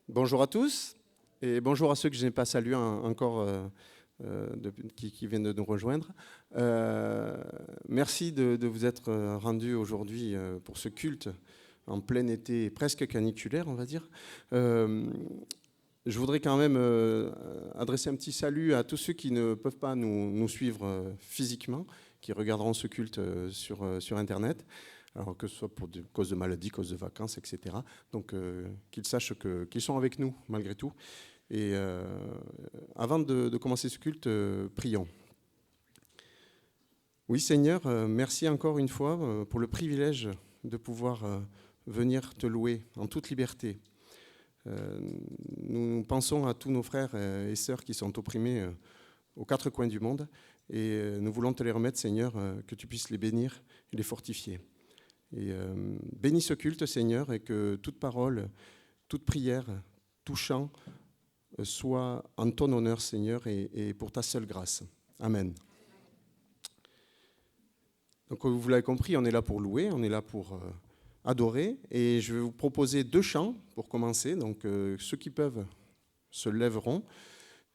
Bonjour à tous et bonjour à ceux que je n'ai pas salués encore qui viennent de nous rejoindre. Merci de vous être rendus aujourd'hui pour ce culte en plein été, presque caniculaire, on va dire. Je voudrais quand même adresser un petit salut à tous ceux qui ne peuvent pas nous suivre physiquement, qui regarderont ce culte sur Internet. Alors que ce soit pour cause de maladie, cause de vacances, etc. Donc qu'ils sachent qu'ils sont avec nous malgré tout. Et avant de commencer ce culte, prions. Oui Seigneur, merci encore une fois pour le privilège de pouvoir venir te louer en toute liberté. Nous pensons à tous nos frères et sœurs qui sont opprimés aux quatre coins du monde. Et nous voulons te les remettre, Seigneur, que tu puisses les bénir et les fortifier. Et bénis ce culte, Seigneur, et que toute parole, toute prière, tout chant soit en ton honneur, Seigneur, et pour ta seule grâce. Amen. Donc, vous l'avez compris, on est là pour louer, on est là pour adorer. Et je vais vous proposer 2 chants pour commencer. Donc, ceux qui peuvent se lèveront.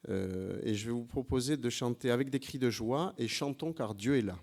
Et je vais vous proposer de chanter avec des cris de joie et chantons car Dieu est là.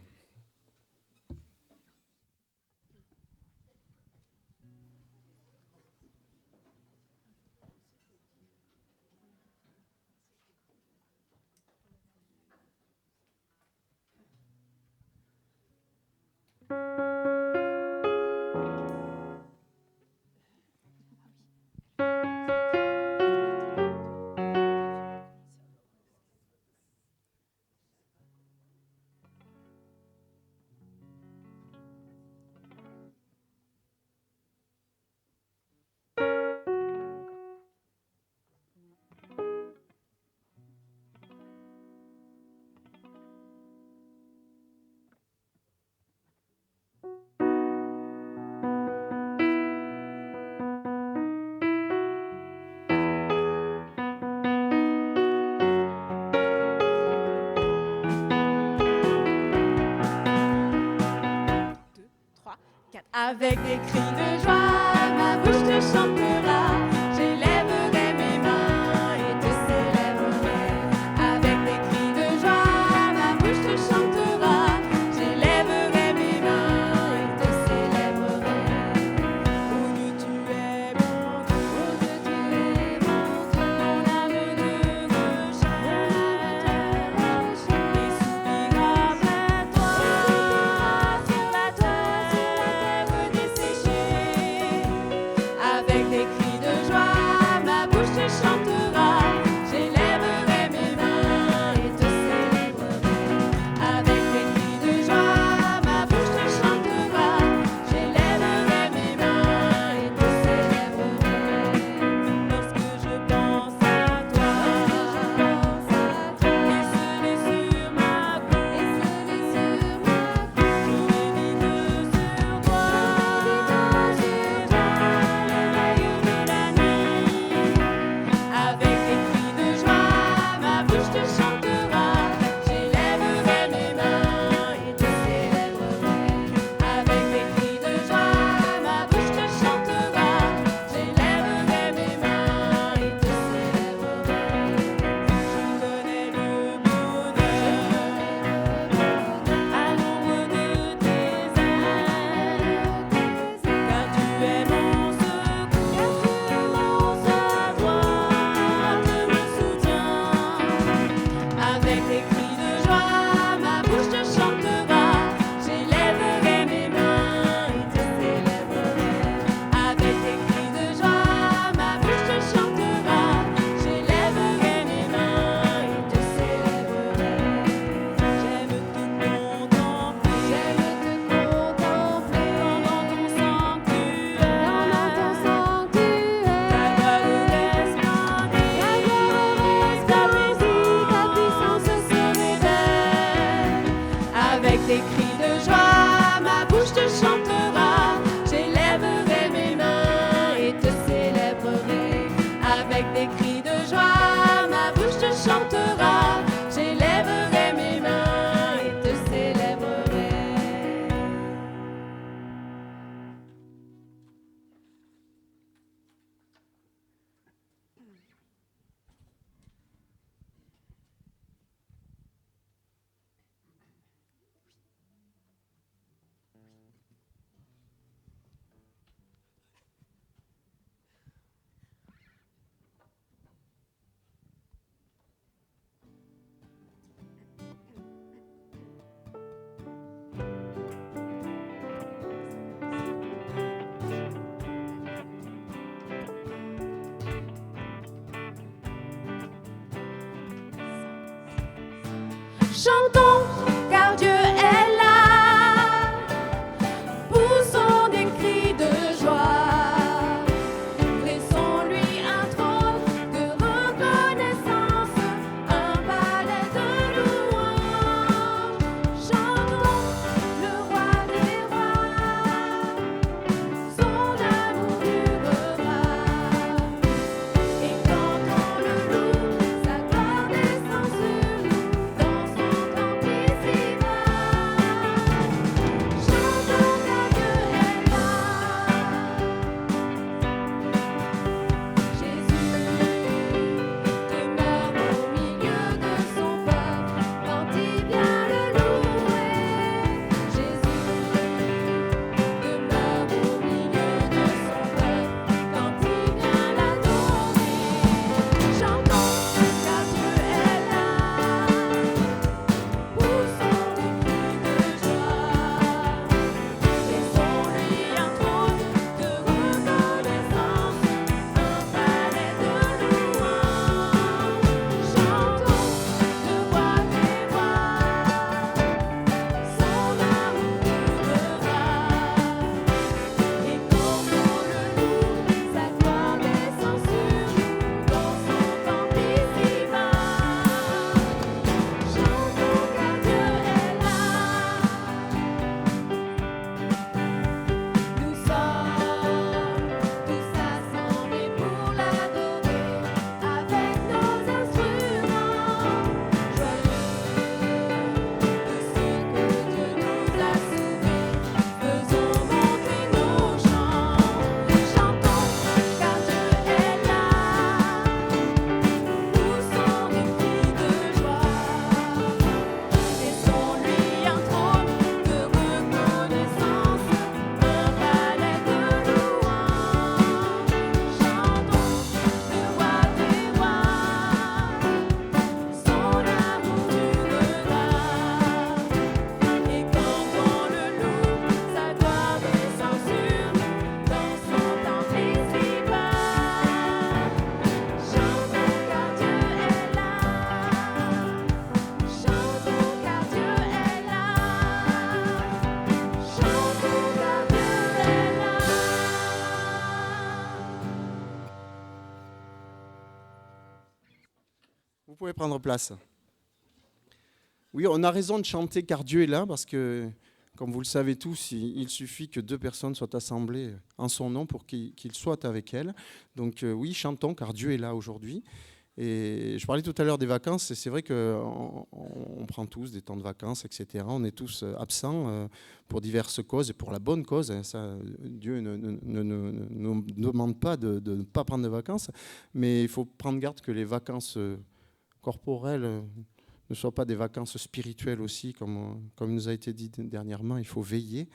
Avec des cris de joie, ma bouche te chantera. J'élèverai mes mains et te célébrerai. Avec des cris de joie, ma bouche te chantera. J'élèverai mes mains et te célébrerai. Oh Dieu, tu es mon Dieu, oh Dieu, tu es mon Dieu. Mon âme ne recherche et soupira vers toi. Sur la terre desséchée. Avec des cris de joie. Chantons, car Dieu est là. Poussons des cris de joie. Dressons-lui un trône de reconnaissance, un palais de louange. Chantons le roi des rois, son amour durera. Et quand on le loue, sa gloire descend sur nous dans son temple ici-bas. Chantons car Dieu est là. Jésus demeure au milieu de son peuple quand il vient le louer. Jésus demeure au milieu de son peuple quand il vient l'adorer. Chantons car Dieu est là. Poussons des cris de joie. Laissons-lui un trône de reconnaissance, un palais de louange. Chantons le roi des rois, son amour durera. Et quand on le loue, sa gloire descend sur nous dans son temple ici-bas. Chantons car Dieu est là. Nous sommes tous assemblés pour l'adorer avec nos instruments joyeux de ce que Dieu nous a sauvés. Faisons monter nos chants. Chantons car Dieu est là. Poussons des cris de joie. Laissons-lui un trône de reconnaissance, un palais de louange. Chantons le roi des rois, son amour durera. Et quand on le loue, sa gloire descend sur nous dans son temple ici-bas. Chantons car Dieu est là. Chantons car Dieu est là. Chantons car Dieu est là. Vous pouvez prendre place. Oui, on a raison de chanter car Dieu est là, parce que, comme vous le savez tous, il suffit que 2 personnes soient assemblées en son nom pour qu'il soit avec elles. Donc oui, chantons car Dieu est là aujourd'hui. Et je parlais tout à l'heure des vacances, et c'est vrai qu'on prend tous des temps de vacances, etc. On est tous absents pour diverses causes, et pour la bonne cause. Hein, ça, Dieu ne nous demande pas de ne pas prendre de vacances, mais il faut prendre garde que les vacances corporelles ne soient pas des vacances spirituelles aussi, comme il nous a été dit dernièrement. Il faut veiller.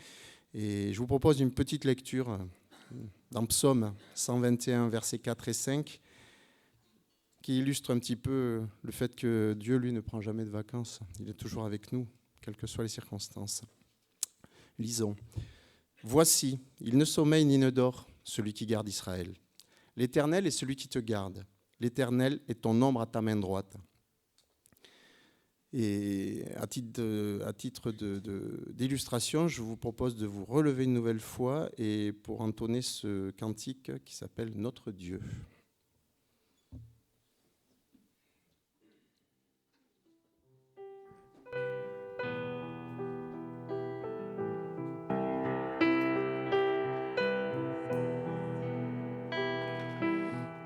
Et je vous propose une petite lecture dans Psaume 121, versets 4 et 5, qui illustre un petit peu le fait que Dieu, lui, ne prend jamais de vacances. Il est toujours avec nous, quelles que soient les circonstances. Lisons. « Voici, il ne sommeille ni ne dort, celui qui garde Israël. L'Éternel est celui qui te garde. L'Éternel est ton ombre à ta main droite. » Et à titre d'illustration, je vous propose de vous relever une nouvelle fois et pour entonner ce cantique qui s'appelle « Notre Dieu ».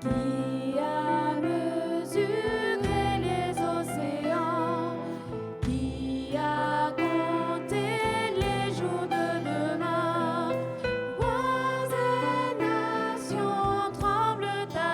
Qui a mesuré les océans, qui a compté les jours de demain, rois et nations tremblent à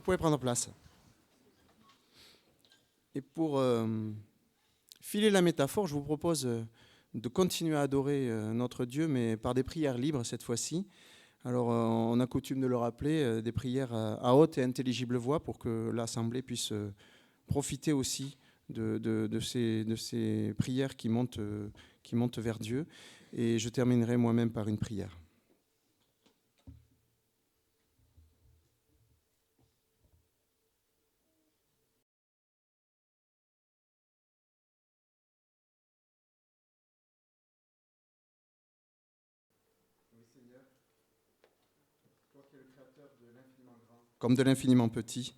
pouvez prendre place. Et pour filer la métaphore, je vous propose de continuer à adorer notre Dieu, mais par des prières libres cette fois-ci. Alors, on a coutume de le rappeler, des prières à haute et intelligible voix pour que l'Assemblée puisse profiter aussi de ces prières qui montent vers Dieu. Et je terminerai moi-même par une prière. Comme de l'infiniment petit,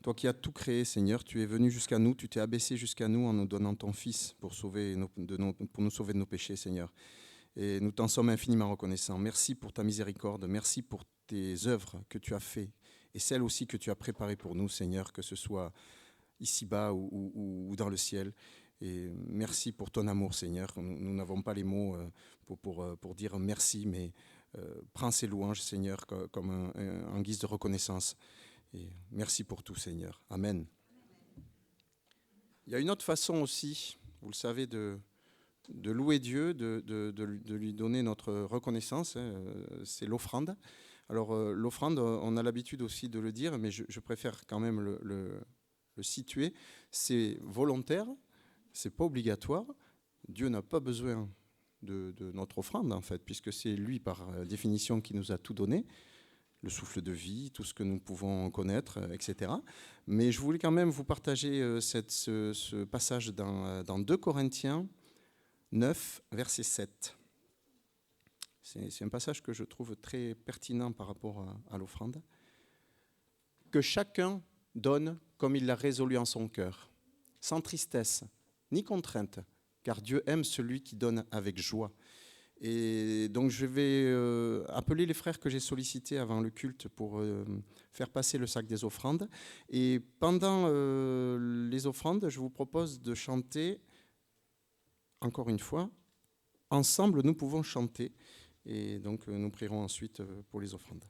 toi qui as tout créé, Seigneur, tu es venu jusqu'à nous, tu t'es abaissé jusqu'à nous en nous donnant ton Fils pour nous sauver de nos péchés, Seigneur. Et nous t'en sommes infiniment reconnaissants. Merci pour ta miséricorde, merci pour tes œuvres que tu as faites et celles aussi que tu as préparées pour nous, Seigneur, que ce soit ici-bas ou dans le ciel. Et merci pour ton amour, Seigneur. Nous n'avons pas les mots pour dire merci, mais prends ces louanges, Seigneur, comme en guise de reconnaissance. Et merci pour tout, Seigneur. Amen. Il y a une autre façon aussi, vous le savez, de louer Dieu, de lui donner notre reconnaissance, c'est l'offrande. Alors l'offrande, on a l'habitude aussi de le dire, mais je préfère quand même le situer. C'est volontaire, c'est pas obligatoire. Dieu n'a pas besoin de notre offrande, en fait, puisque c'est lui, par définition, qui nous a tout donné, le souffle de vie, tout ce que nous pouvons connaître, etc. Mais je voulais quand même vous partager ce passage dans 2 Corinthiens 9, verset 7. C'est un passage que je trouve très pertinent par rapport à l'offrande. « Que chacun donne comme il l'a résolu en son cœur, sans tristesse ni contrainte, car Dieu aime celui qui donne avec joie. » Et donc je vais appeler les frères que j'ai sollicités avant le culte pour faire passer le sac des offrandes. Et pendant les offrandes, je vous propose de chanter, encore une fois, ensemble nous pouvons chanter. Et donc nous prierons ensuite pour les offrandes.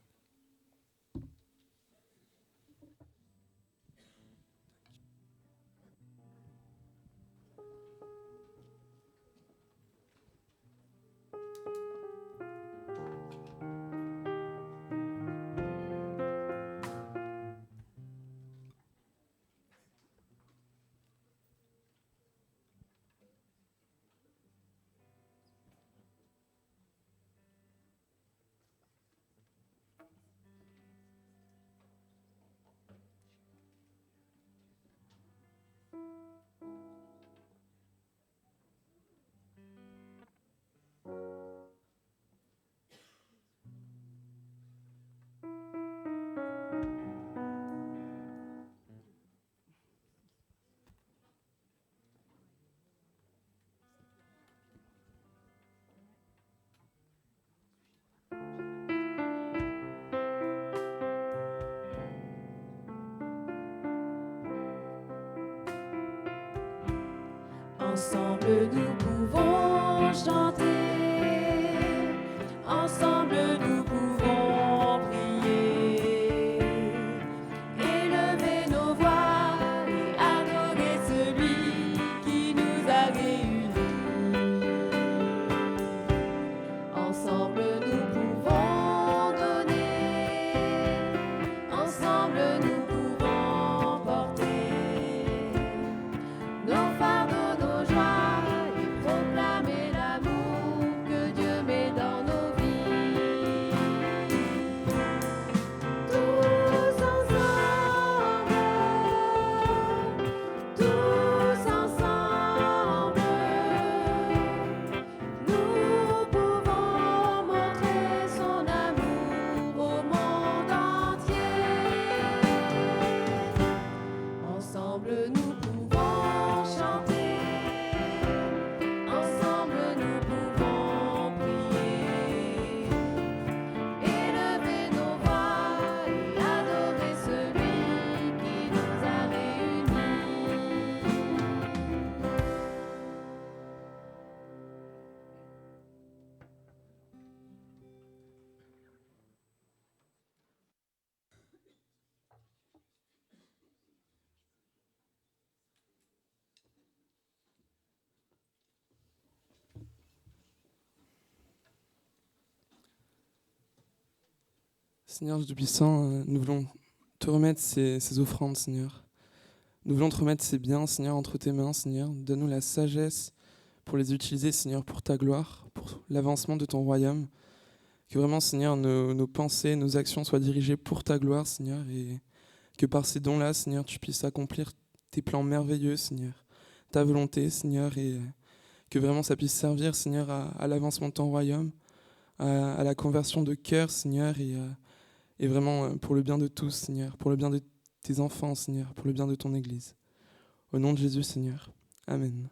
Ensemble nous pouvons chanter, ensemble nous pouvons prier, élever nos voix et adorer celui qui nous a réunis. Ensemble nous pouvons donner, ensemble nous pouvons porter nos fardeaux, nos joies et proclamer l'amour Seigneur Dieu Tout-Puissant, nous voulons te remettre ces offrandes, Seigneur. Nous voulons te remettre ces biens, Seigneur, entre tes mains, Seigneur. Donne-nous la sagesse pour les utiliser, Seigneur, pour ta gloire, pour l'avancement de ton royaume. Que vraiment, Seigneur, nos pensées, nos actions soient dirigées pour ta gloire, Seigneur, et que par ces dons-là, Seigneur, tu puisses accomplir tes plans merveilleux, Seigneur, ta volonté, Seigneur, et que vraiment ça puisse servir, Seigneur, à l'avancement de ton royaume, à la conversion de cœur, Seigneur, et vraiment pour le bien de tous, Seigneur, pour le bien de tes enfants, Seigneur, pour le bien de ton Église. Au nom de Jésus, Seigneur. Amen.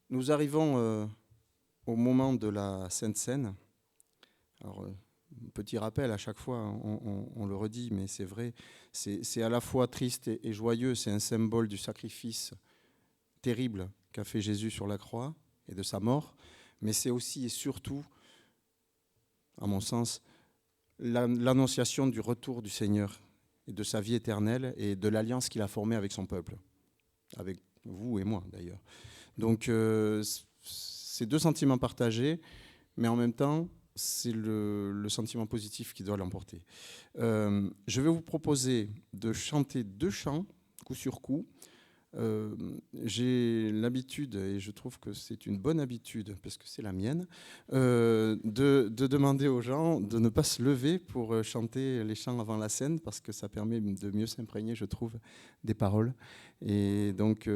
Nous arrivons au moment de la Sainte Seine. Alors, petit rappel, à chaque fois, on le redit, mais c'est vrai, c'est à la fois triste et joyeux, c'est un symbole du sacrifice terrible qu'a fait Jésus sur la croix et de sa mort, mais c'est aussi et surtout, à mon sens, l'annonciation du retour du Seigneur et de sa vie éternelle et de l'alliance qu'il a formée avec son peuple, avec vous et moi d'ailleurs. Donc, c'est deux sentiments partagés, mais en même temps, c'est le sentiment positif qui doit l'emporter. Je vais vous proposer de chanter 2 chants, coup sur coup. J'ai l'habitude, et je trouve que c'est une bonne habitude, parce que c'est la mienne, de demander aux gens de ne pas se lever pour chanter les chants avant la scène, parce que ça permet de mieux s'imprégner, je trouve, des paroles. Et donc,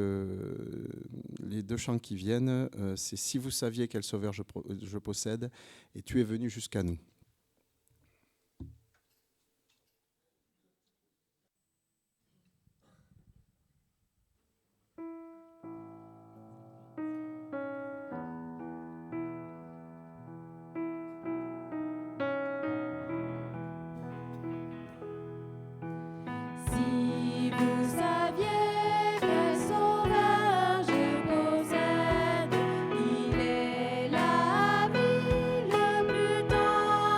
les 2 chants qui viennent, c'est « Si vous saviez quel sauveur je possède » et « Tu es venu jusqu'à nous ». Si vous saviez quel sauveur je possède, il est la vie le plus tendre.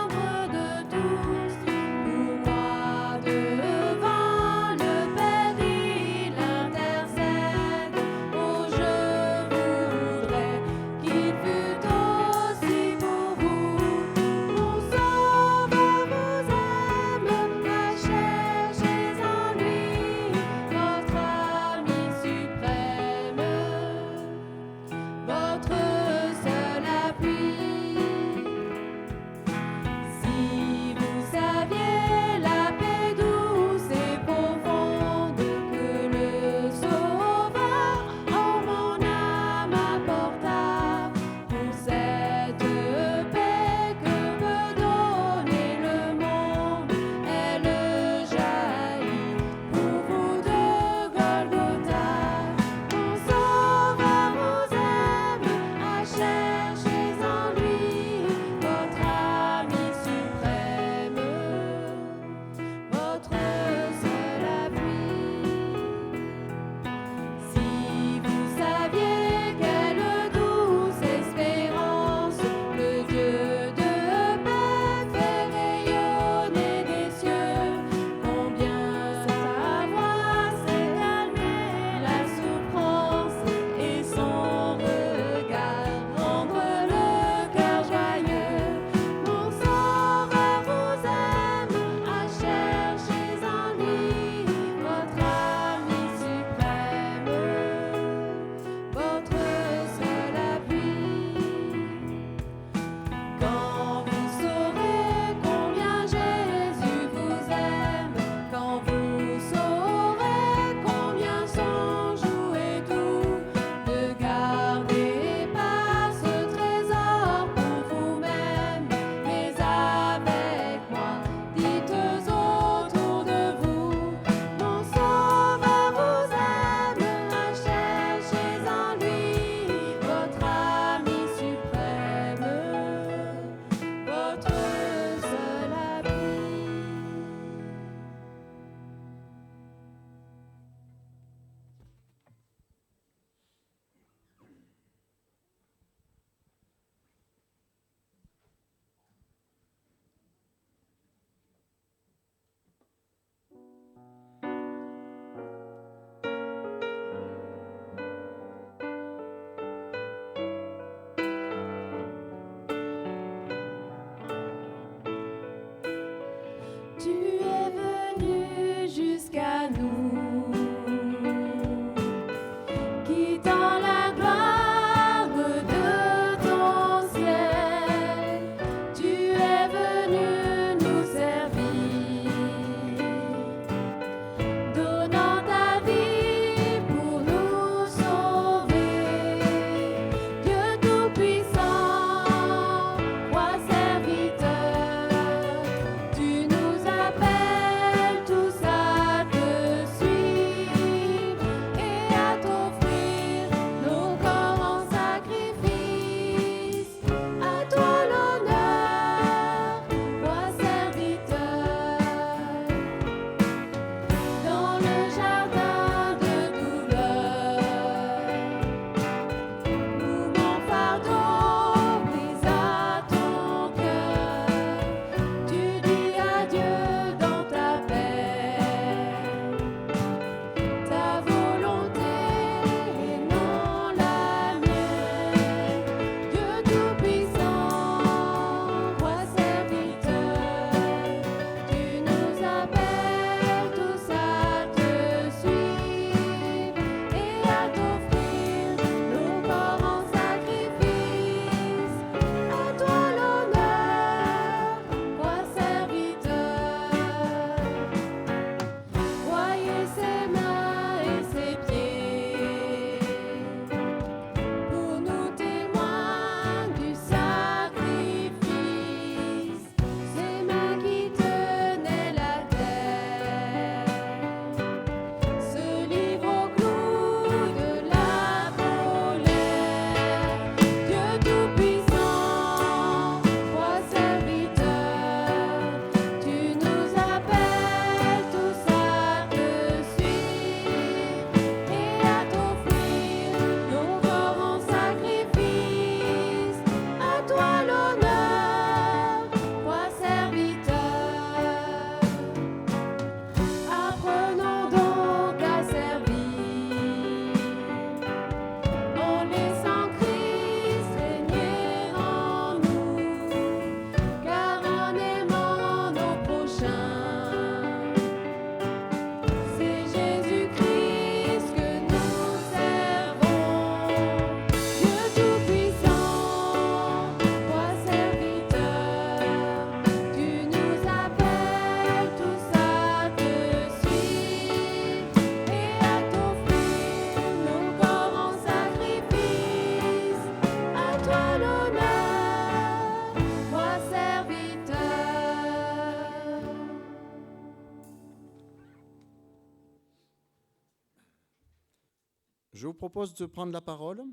Je vous propose de prendre la parole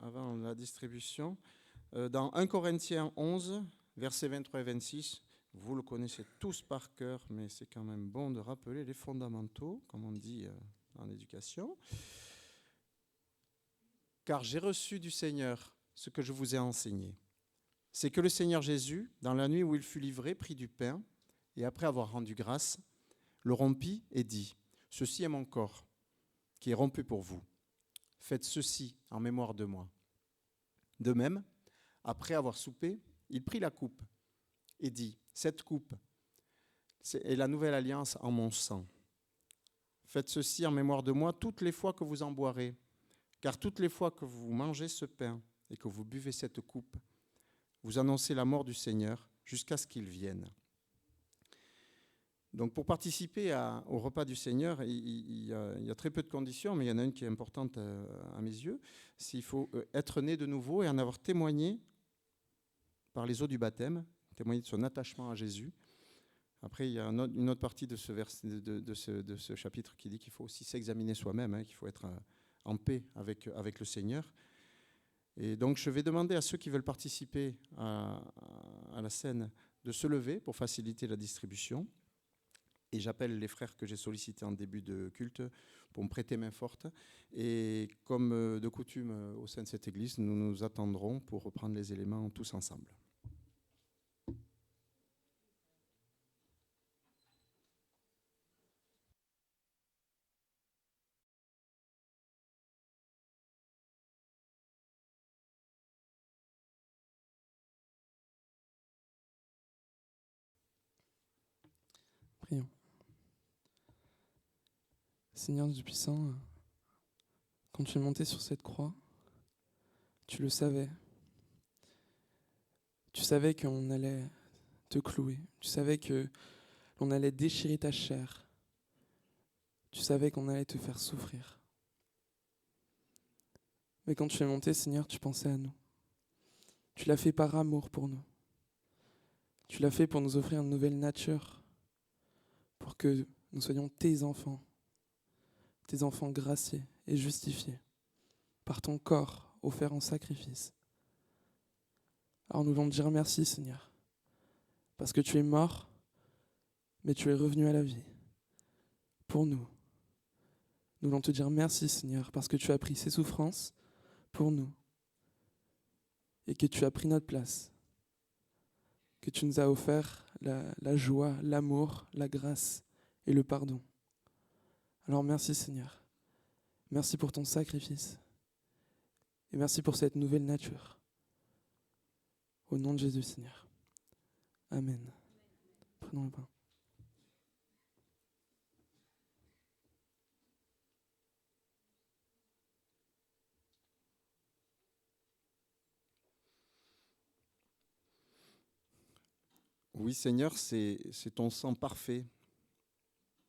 avant la distribution dans 1 Corinthiens 11, versets 23 et 26. Vous le connaissez tous par cœur, mais c'est quand même bon de rappeler les fondamentaux, comme on dit en éducation. Car j'ai reçu du Seigneur ce que je vous ai enseigné. C'est que le Seigneur Jésus, dans la nuit où il fut livré, prit du pain, et après avoir rendu grâce, le rompit et dit, « Ceci est mon corps, qui est rompu pour vous. Faites ceci en mémoire de moi. » De même, après avoir soupé, il prit la coupe et dit, « Cette coupe est la nouvelle alliance en mon sang. Faites ceci en mémoire de moi toutes les fois que vous en boirez, car toutes les fois que vous mangez ce pain et que vous buvez cette coupe, vous annoncez la mort du Seigneur jusqu'à ce qu'il vienne. » Donc pour participer au repas du Seigneur, il y a très peu de conditions, mais il y en a une qui est importante à mes yeux, c'est qu'il faut être né de nouveau et en avoir témoigné par les eaux du baptême, témoigner de son attachement à Jésus. Après, il y a une autre partie de ce chapitre qui dit qu'il faut aussi s'examiner soi-même, qu'il faut être en paix avec le Seigneur. Et donc je vais demander à ceux qui veulent participer à la scène de se lever pour faciliter la distribution. Et j'appelle les frères que j'ai sollicités en début de culte pour me prêter main forte. Et comme de coutume au sein de cette église, nous nous attendrons pour reprendre les éléments tous ensemble. Prions. Seigneur Dieu puissant, quand tu es monté sur cette croix, tu le savais. Tu savais qu'on allait te clouer. Tu savais que l'on allait déchirer ta chair. Tu savais qu'on allait te faire souffrir. Mais quand tu es monté, Seigneur, tu pensais à nous. Tu l'as fait par amour pour nous. Tu l'as fait pour nous offrir une nouvelle nature, pour que nous soyons tes enfants graciés et justifiés par ton corps offert en sacrifice. Alors nous voulons te dire merci, Seigneur, parce que tu es mort, mais tu es revenu à la vie pour nous. Nous voulons te dire merci, Seigneur, parce que tu as pris ces souffrances pour nous et que tu as pris notre place, que tu nous as offert la joie, l'amour, la grâce et le pardon. Alors merci, Seigneur. Merci pour ton sacrifice et merci pour cette nouvelle nature. Au nom de Jésus, Seigneur. Amen. Prenons le pain. Oui, Seigneur, c'est ton sang parfait,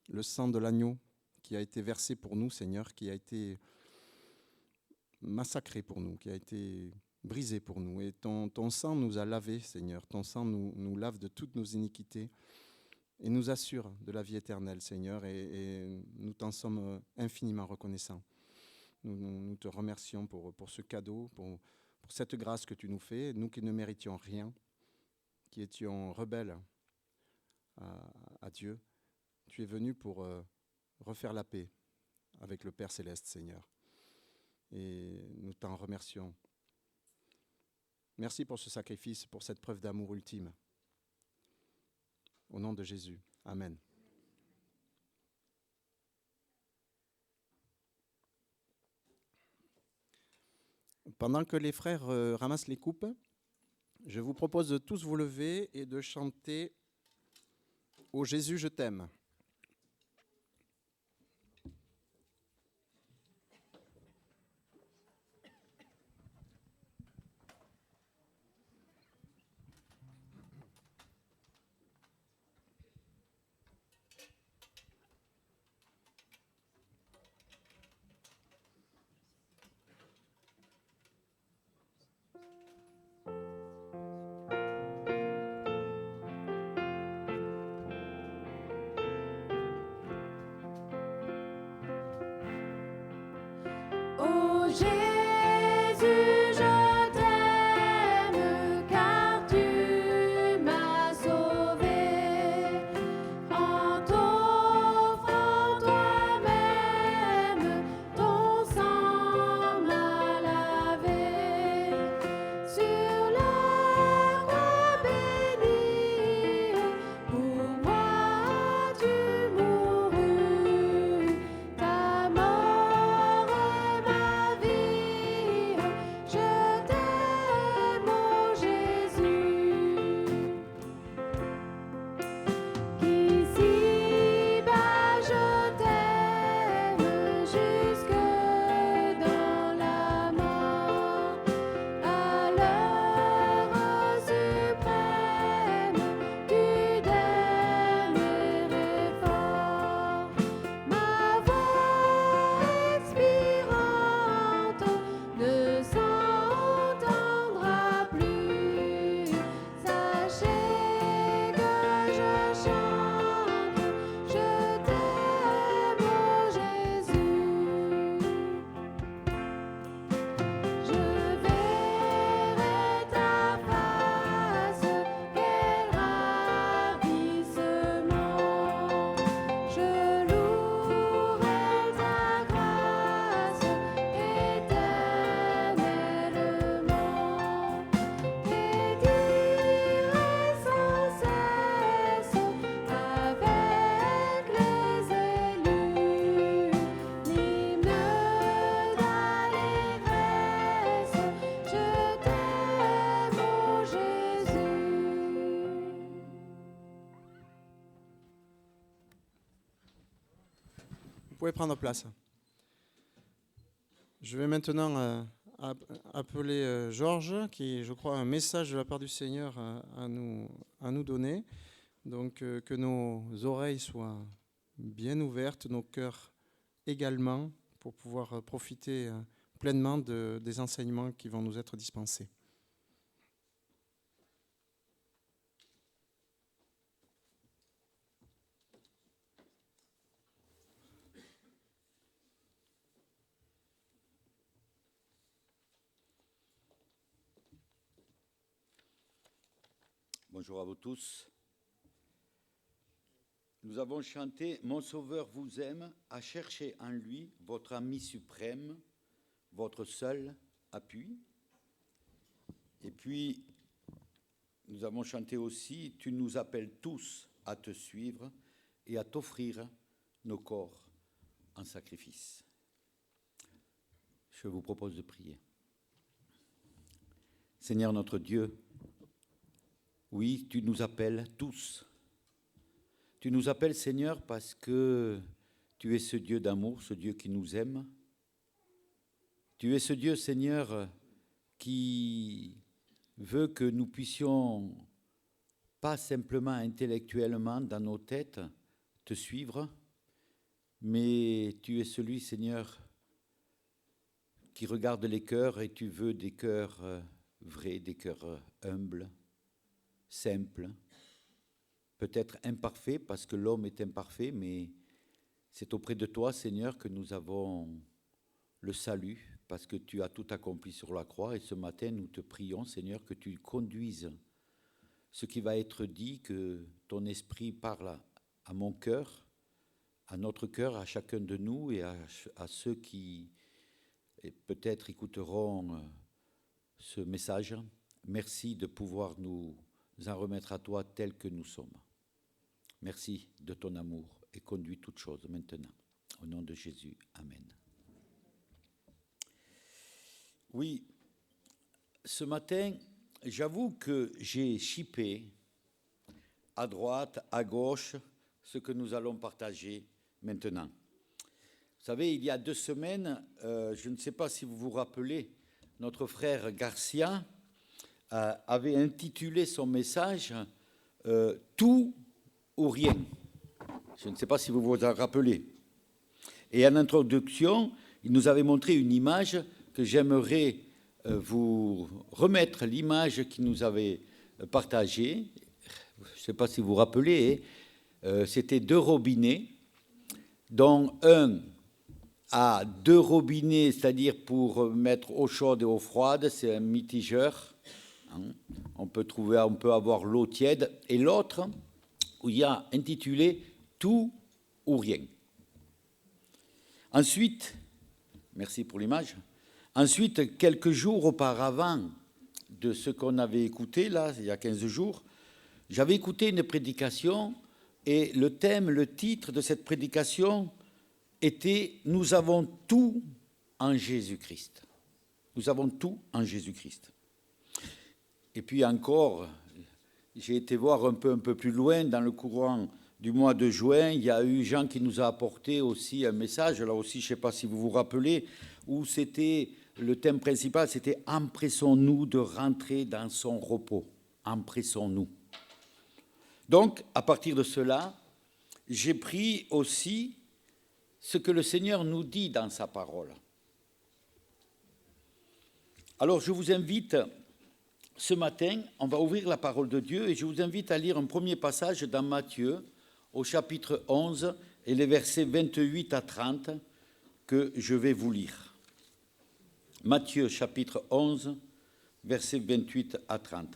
le sang de l'agneau qui a été versé pour nous, Seigneur, qui a été massacré pour nous, qui a été brisé pour nous. Et ton sang nous a lavés, Seigneur. Ton sang nous lave de toutes nos iniquités et nous assure de la vie éternelle, Seigneur. Et nous t'en sommes infiniment reconnaissants. Nous te remercions pour ce cadeau, pour cette grâce que tu nous fais, nous qui ne méritions rien, qui étions rebelles à Dieu. Tu es venu pour refaire la paix avec le Père Céleste, Seigneur. Et nous t'en remercions. Merci pour ce sacrifice, pour cette preuve d'amour ultime. Au nom de Jésus. Amen. Pendant que les frères ramassent les coupes, je vous propose de tous vous lever et de chanter « Ô Jésus, je t'aime ». Jésus, je t'aime, car tu m'as sauvé. En t'offrant toi-même, ton sang m'a lavé. Sur la croix bénie, pour moi tu mourus. Ta mort est ma vie. Je t'aime, ô Jésus. Qu'ici-bas je t'aime jusque dans la mort. À l'heure suprême, tu t'aimerais fort. Ma voix expirante ne s'entendra plus. Sachez que je chante, je t'aime, ô Jésus. Je verrai ta face, quel ravissement. Je louerai ta grâce éternellement et dirai sans cesse avec les élus l'hymne d'allégresse. Je t'aime, ô Jésus. Vous pouvez prendre place. Je vais maintenant appeler Georges, qui, je crois, a un message de la part du Seigneur à nous donner. Donc, que nos oreilles soient bien ouvertes, nos cœurs également, pour pouvoir profiter pleinement des enseignements qui vont nous être dispensés. Bonjour à vous tous. Nous avons chanté « Mon Sauveur vous aime, à chercher en lui votre ami suprême, votre seul appui ». Et puis, nous avons chanté aussi « Tu nous appelles tous à te suivre et à t'offrir nos corps en sacrifice ». Je vous propose de prier. Seigneur notre Dieu, oui, tu nous appelles tous. Tu nous appelles, Seigneur, parce que tu es ce Dieu d'amour, ce Dieu qui nous aime. Tu es ce Dieu, Seigneur, qui veut que nous puissions, pas simplement intellectuellement dans nos têtes, te suivre, mais tu es celui, Seigneur, qui regarde les cœurs et tu veux des cœurs vrais, des cœurs humbles, simples, peut-être imparfaits, parce que l'homme est imparfait, mais c'est auprès de toi, Seigneur, que nous avons le salut, parce que tu as tout accompli sur la croix. Et ce matin, nous te prions, Seigneur, que tu conduises ce qui va être dit, que ton esprit parle à mon cœur, à notre cœur, à chacun de nous et à ceux qui peut-être écouteront ce message. Merci de pouvoir nous en remettre à toi tels que nous sommes. Merci de ton amour et conduis toutes choses maintenant. Au nom de Jésus, Amen. Oui, ce matin, j'avoue que j'ai chippé à droite, à gauche, ce que nous allons partager maintenant. Vous savez, il y a 2 semaines, je ne sais pas si vous vous rappelez, notre frère Garcia avait intitulé son message « Tout ou rien ». Je ne sais pas si vous vous en rappelez. Et en introduction, il nous avait montré une image que j'aimerais vous remettre, l'image qu'il nous avait partagée. Je ne sais pas si vous vous rappelez, c'était 2 robinets, dont un a 2 robinets, c'est-à-dire pour mettre eau chaude et eau froide, c'est un mitigeur. On peut avoir l'eau tiède. Et l'autre, où il y a intitulé « Tout ou rien ». Ensuite, merci pour l'image, ensuite, quelques jours auparavant de ce qu'on avait écouté, là, il y a 15 jours, j'avais écouté une prédication et le titre de cette prédication était « Nous avons tout en Jésus-Christ ». Nous avons tout en Jésus-Christ. Et puis encore, j'ai été voir un peu plus loin, dans le courant du mois de juin, il y a eu Jean qui nous a apporté aussi un message, là aussi, je ne sais pas si vous vous rappelez, où c'était, le thème principal, c'était « Empressons-nous de rentrer dans son repos ». Empressons-nous. Donc, à partir de cela, j'ai pris aussi ce que le Seigneur nous dit dans sa parole. Alors, je vous invite, ce matin, on va ouvrir la parole de Dieu et je vous invite à lire un premier passage dans Matthieu, au chapitre 11 et les versets 28 à 30 que je vais vous lire. Matthieu, chapitre 11, versets 28 à 30,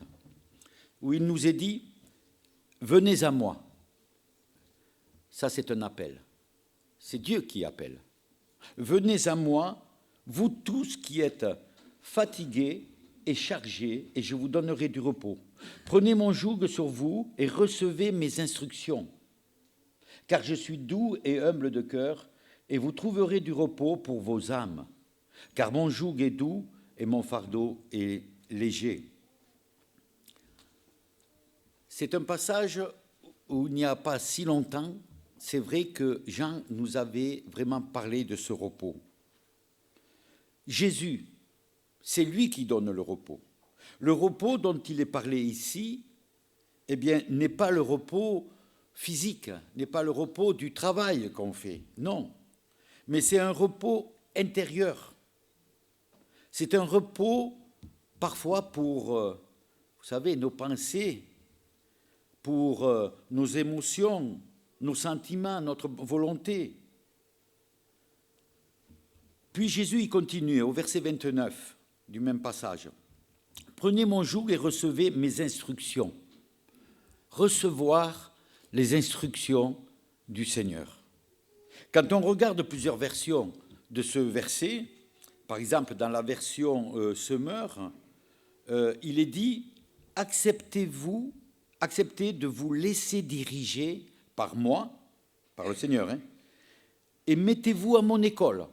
où il nous est dit « Venez à moi ». Ça, c'est un appel. C'est Dieu qui appelle. « Venez à moi, vous tous qui êtes fatigués et chargés, et je vous donnerai du repos. Prenez mon joug sur vous et recevez mes instructions. Car je suis doux et humble de cœur, et vous trouverez du repos pour vos âmes. Car mon joug est doux et mon fardeau est léger. » C'est un passage où il n'y a pas si longtemps, c'est vrai que Jean nous avait vraiment parlé de ce repos. Jésus, c'est lui qui donne le repos. Le repos dont il est parlé ici, eh bien, n'est pas le repos physique, n'est pas le repos du travail qu'on fait, non. Mais c'est un repos intérieur. C'est un repos parfois pour, vous savez, nos pensées, pour nos émotions, nos sentiments, notre volonté. Puis Jésus, il continue au verset 29 du même passage. « Prenez mon joug et recevez mes instructions. » Recevoir les instructions du Seigneur. Quand on regarde plusieurs versions de ce verset, par exemple dans la version Semeur, il est dit « Acceptez de vous laisser diriger par moi, par le Seigneur, et mettez-vous à mon école,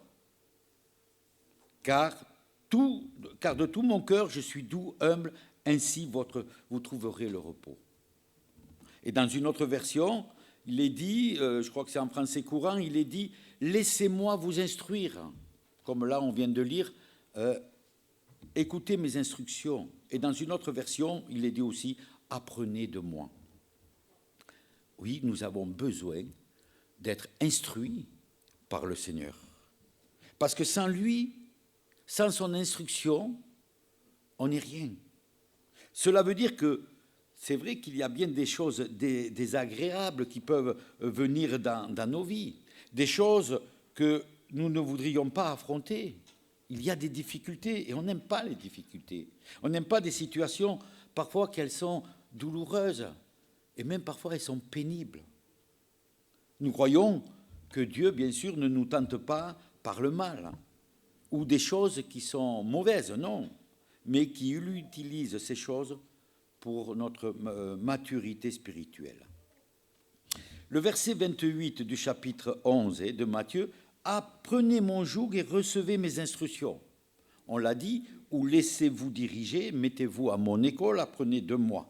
car de tout mon cœur, je suis doux, humble, ainsi vous trouverez le repos. » Et dans une autre version, il est dit, je crois que c'est en français courant, il est dit « Laissez-moi vous instruire ». Comme là, on vient de lire « Écoutez mes instructions ». Et dans une autre version, il est dit aussi « Apprenez de moi ». Oui, nous avons besoin d'être instruits par le Seigneur. Parce que sans lui, sans son instruction, on n'est rien. Cela veut dire que c'est vrai qu'il y a bien des choses désagréables qui peuvent venir dans nos vies, des choses que nous ne voudrions pas affronter. Il y a des difficultés et on n'aime pas les difficultés. On n'aime pas des situations parfois qu'elles sont douloureuses et même parfois elles sont pénibles. Nous croyons que Dieu, bien sûr, ne nous tente pas par le mal ou des choses qui sont mauvaises, non, mais qu'il utilise ces choses pour notre maturité spirituelle. Le verset 28 du chapitre 11 de Matthieu, « Apprenez mon joug et recevez mes instructions. » On l'a dit, ou laissez-vous diriger, mettez-vous à mon école, apprenez de moi.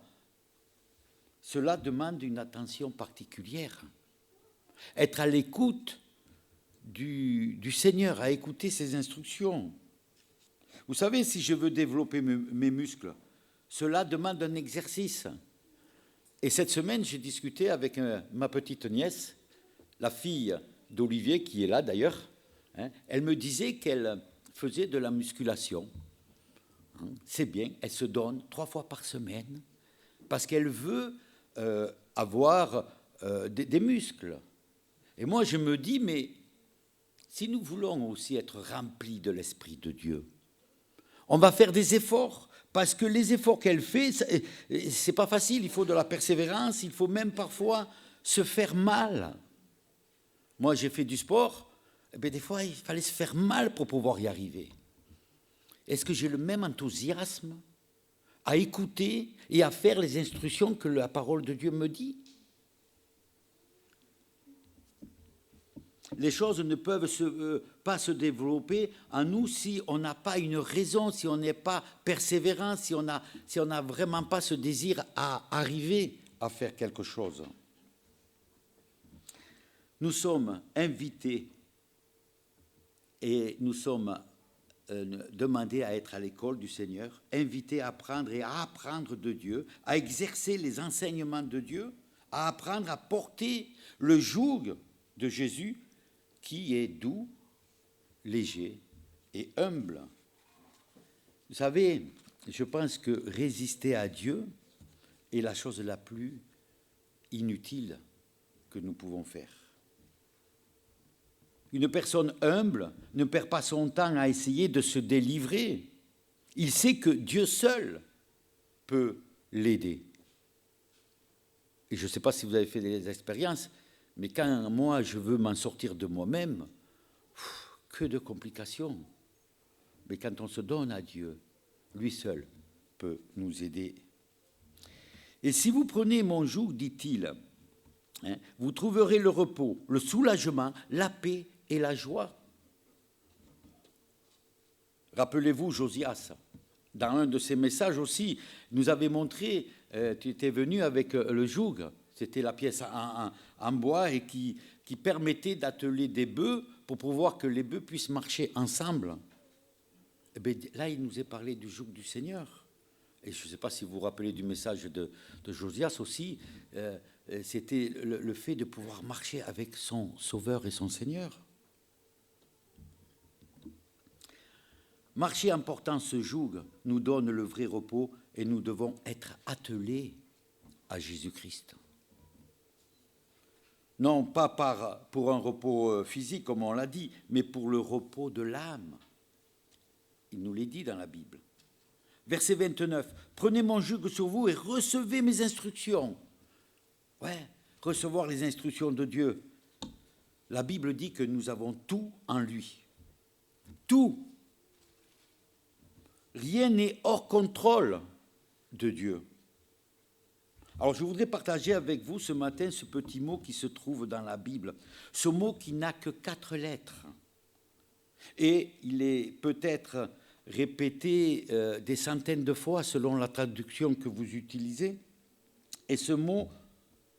Cela demande une attention particulière. Être à l'écoute du Seigneur, à écouter ses instructions. Vous savez, si je veux développer mes muscles, cela demande un exercice. Et cette semaine, j'ai discuté avec ma petite nièce, la fille d'Olivier, qui est là d'ailleurs. Elle me disait qu'elle faisait de la musculation. C'est bien, elle se donne 3 fois par semaine parce qu'elle veut avoir des muscles. Et moi, je me dis, mais si nous voulons aussi être remplis de l'Esprit de Dieu, on va faire des efforts, parce que les efforts qu'elle fait, c'est pas facile, il faut de la persévérance, il faut même parfois se faire mal. Moi, j'ai fait du sport, eh bien, des fois, il fallait se faire mal pour pouvoir y arriver. Est-ce que j'ai le même enthousiasme à écouter et à faire les instructions que la parole de Dieu me dit? Les choses ne peuvent pas se développer en nous si on n'a pas une raison, si on n'est pas persévérant, si on n'a vraiment pas ce désir à arriver à faire quelque chose. Nous sommes invités et nous sommes demandés à être à l'école du Seigneur, invités à apprendre et à apprendre de Dieu, à exercer les enseignements de Dieu, à apprendre à porter le joug de Jésus qui est doux, léger et humble. Vous savez, je pense que résister à Dieu est la chose la plus inutile que nous pouvons faire. Une personne humble ne perd pas son temps à essayer de se délivrer. Il sait que Dieu seul peut l'aider. Et je ne sais pas si vous avez fait des expériences, mais quand moi je veux m'en sortir de moi-même, que de complications. Mais quand on se donne à Dieu, lui seul peut nous aider. Et si vous prenez mon joug, dit-il, vous trouverez le repos, le soulagement, la paix et la joie. Rappelez-vous Josias, dans un de ses messages aussi, nous avait montré, tu étais venu avec le joug, c'était la pièce en bois et qui permettait d'atteler des bœufs pour pouvoir que les bœufs puissent marcher ensemble. Et bien, là, il nous est parlé du joug du Seigneur. Et je ne sais pas si vous vous rappelez du message de Josias aussi, c'était le fait de pouvoir marcher avec son Sauveur et son Seigneur. Marcher en portant ce joug nous donne le vrai repos et nous devons être attelés à Jésus-Christ. Non pas pour un repos physique, comme on l'a dit, mais pour le repos de l'âme. Il nous l'est dit dans la Bible. Verset 29, « Prenez mon joug sur vous et recevez mes instructions. » Ouais, recevoir les instructions de Dieu. La Bible dit que nous avons tout en lui. Tout. Rien n'est hors contrôle de Dieu. Alors je voudrais partager avec vous ce matin ce petit mot qui se trouve dans la Bible. Ce mot qui n'a que 4 lettres. Et il est peut-être répété des centaines de fois selon la traduction que vous utilisez. Et ce mot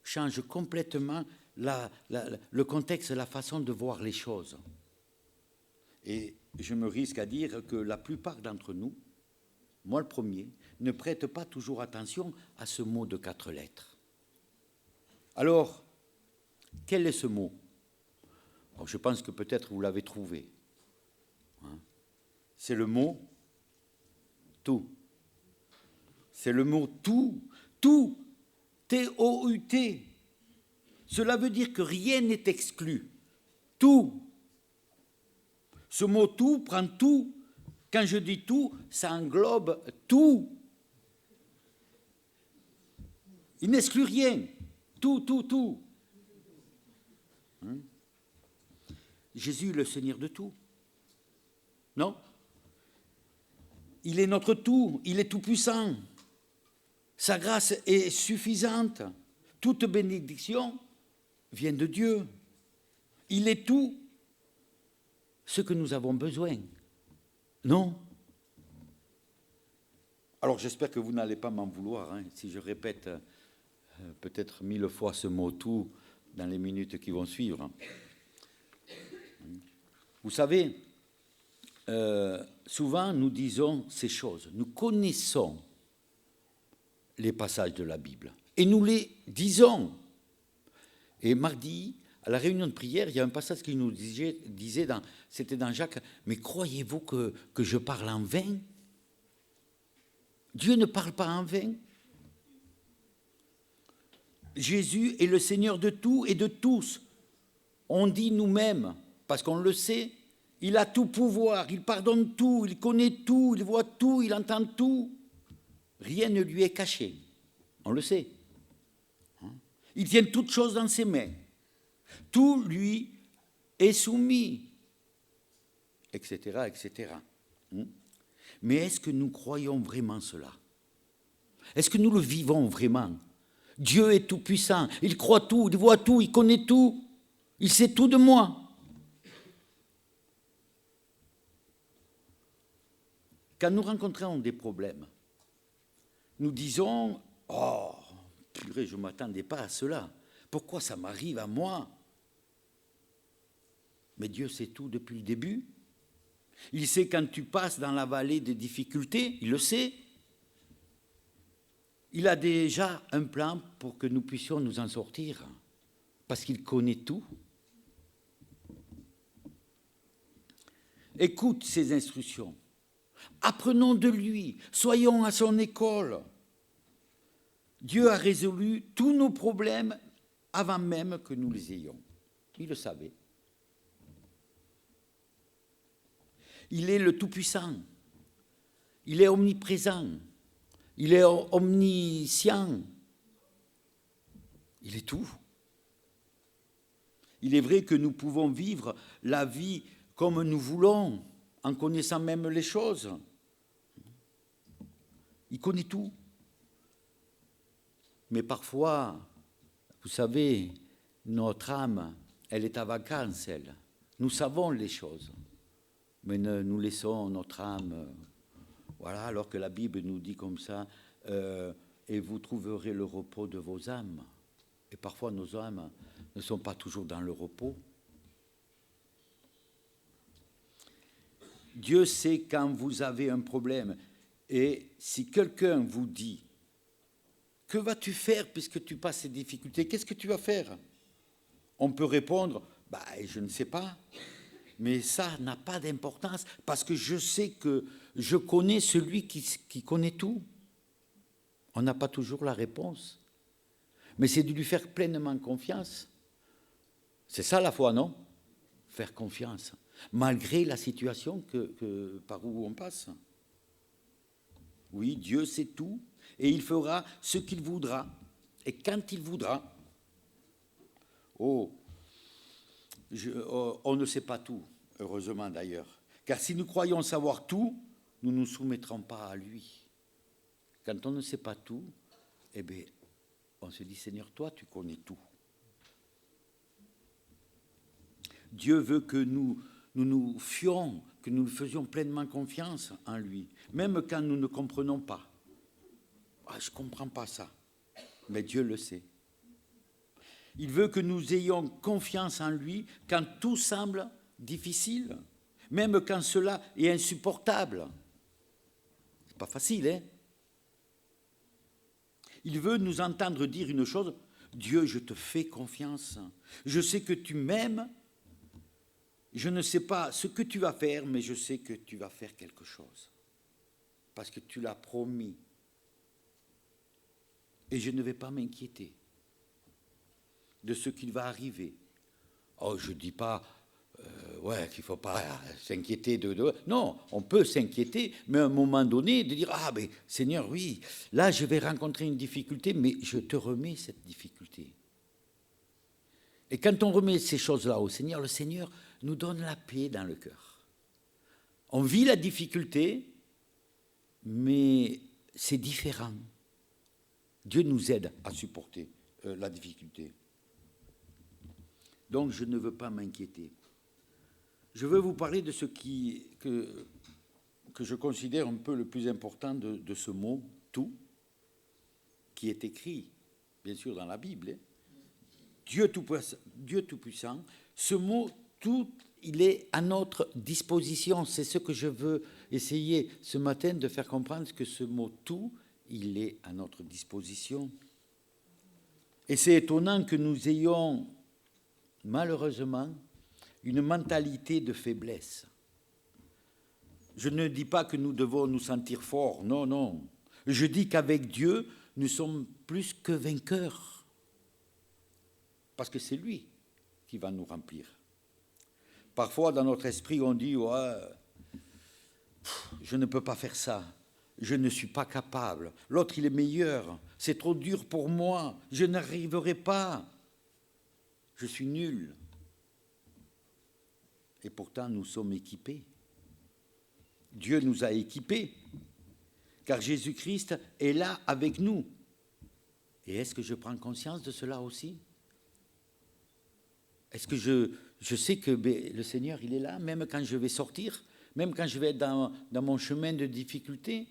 change complètement le contexte, la façon de voir les choses. Et je me risque à dire que la plupart d'entre nous, moi le premier, ne prêtent pas toujours attention à ce mot de 4 lettres. Alors, quel est ce mot? Alors, je pense que peut-être vous l'avez trouvé. C'est le mot tout. C'est le mot tout. Tout. T-O-U-T. Cela veut dire que rien n'est exclu. Tout. Ce mot tout prend tout. Quand je dis tout, ça englobe tout. Il n'exclut rien. Tout, tout, tout. Jésus est le Seigneur de tout. Non? Il est notre tout. Il est tout-puissant. Sa grâce est suffisante. Toute bénédiction vient de Dieu. Il est tout ce que nous avons besoin. Non? Alors j'espère que vous n'allez pas m'en vouloir si je répète peut-être 1000 fois ce mot tout dans les minutes qui vont suivre. Vous savez, souvent nous disons ces choses, nous connaissons les passages de la Bible et nous les disons. Et mardi, à la réunion de prière, il y a un passage qui nous disait c'était dans Jacques, mais croyez-vous que je parle en vain? Dieu ne parle pas en vain. Jésus est le Seigneur de tout et de tous. On dit nous-mêmes parce qu'on le sait, il a tout pouvoir, il pardonne tout, il connaît tout, il voit tout, il entend tout. Rien ne lui est caché, on le sait. Il tient toutes choses dans ses mains. Tout lui est soumis, etc., etc. Mais est-ce que nous croyons vraiment cela? Est-ce que nous le vivons vraiment? Dieu est tout-puissant, il croit tout, il voit tout, il connaît tout, il sait tout de moi. Quand nous rencontrons des problèmes, nous disons « Oh, purée, je ne m'attendais pas à cela. Pourquoi ça m'arrive à moi ?» Mais Dieu sait tout depuis le début. Il sait quand tu passes dans la vallée des difficultés, il le sait. Il a déjà un plan pour que nous puissions nous en sortir, parce qu'il connaît tout. Écoute ses instructions. Apprenons de lui, soyons à son école. Dieu a résolu tous nos problèmes avant même que nous les ayons. Il le savait. Il est le Tout-Puissant. Il est omniprésent. Il est omniscient. Il est tout. Il est vrai que nous pouvons vivre la vie comme nous voulons, en connaissant même les choses. Il connaît tout. Mais parfois, vous savez, notre âme, elle est à vacances, elle. Nous savons les choses. Mais nous laissons notre âme, voilà, alors que la Bible nous dit comme ça, et vous trouverez le repos de vos âmes. Et parfois, nos âmes ne sont pas toujours dans le repos. Dieu sait quand vous avez un problème. Et si quelqu'un vous dit, que vas-tu faire puisque tu passes ces difficultés? Qu'est-ce que tu vas faire? On peut répondre, je ne sais pas. Mais ça n'a pas d'importance parce que je sais que je connais celui qui connaît tout. On n'a pas toujours la réponse. Mais c'est de lui faire pleinement confiance. C'est ça la foi, non? Faire confiance, malgré la situation par où on passe. Oui, Dieu sait tout et il fera ce qu'il voudra et quand il voudra. On ne sait pas tout, heureusement d'ailleurs. Car si nous croyons savoir tout, nous ne nous soumettrons pas à lui. Quand on ne sait pas tout, eh bien, on se dit, Seigneur, toi, tu connais tout. Dieu veut que nous fions, que nous faisions pleinement confiance en lui, même quand nous ne comprenons pas. Je ne comprends pas ça, mais Dieu le sait. Il veut que nous ayons confiance en lui quand tout semble difficile, même quand cela est insupportable. C'est pas facile, hein? Il veut nous entendre dire une chose, Dieu, je te fais confiance. Je sais que tu m'aimes. Je ne sais pas ce que tu vas faire, mais je sais que tu vas faire quelque chose. Parce que tu l'as promis. Et je ne vais pas m'inquiéter de ce qu'il va arriver. Je ne dis pas qu'il ne faut pas s'inquiéter de... Non, on peut s'inquiéter, mais à un moment donné, de dire, mais Seigneur, oui, là je vais rencontrer une difficulté, mais je te remets cette difficulté. Et quand on remet ces choses-là au Seigneur, le Seigneur nous donne la paix dans le cœur. On vit la difficulté, mais c'est différent. Dieu nous aide à supporter la difficulté. Donc, je ne veux pas m'inquiéter. Je veux vous parler de ce que je considère un peu le plus important de ce mot « tout », qui est écrit, bien sûr, dans la Bible. Dieu Tout-Puissant, ce mot « tout », il est à notre disposition. C'est ce que je veux essayer ce matin de faire comprendre, que ce mot « tout », il est à notre disposition. Et c'est étonnant que nous ayons, malheureusement, une mentalité de faiblesse. Je ne dis pas que nous devons nous sentir forts, non, non. Je dis qu'avec Dieu, nous sommes plus que vainqueurs. Parce que c'est lui qui va nous remplir. Parfois, dans notre esprit, on dit, ouais, je ne peux pas faire ça. Je ne suis pas capable. L'autre, il est meilleur. C'est trop dur pour moi. Je n'arriverai pas. Je suis nul. Et pourtant, nous sommes équipés. Dieu nous a équipés. Car Jésus-Christ est là avec nous. Et est-ce que je prends conscience de cela aussi? Est-ce que je sais que le Seigneur, il est là, même quand je vais sortir, même quand je vais être dans mon chemin de difficulté?